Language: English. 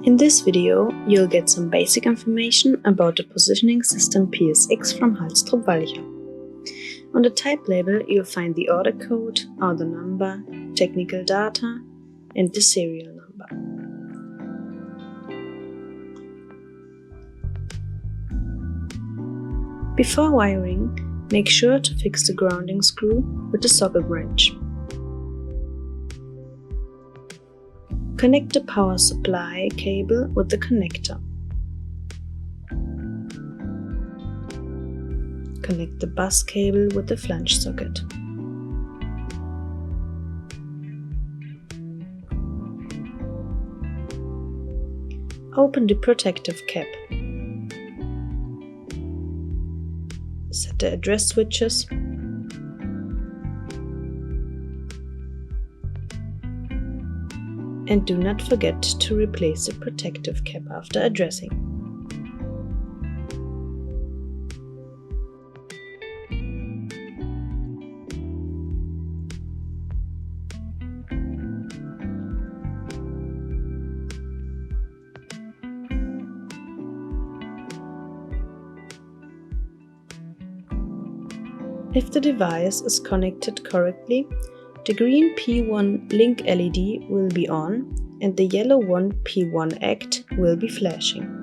In this video, you'll get some basic information about the positioning system PSX from halstrup-walcher. On the type label, you'll find the order code, order number, technical data, and the serial number. Before wiring, make sure to fix the grounding screw with the socket wrench. Connect the power supply cable with the connector. Connect the bus cable with the flange socket. Open the protective cap. Set the address switches. And do not forget to replace the protective cap after addressing. If the device is connected correctly, the green P1 link LED will be on and the yellow one P1 ACT will be flashing.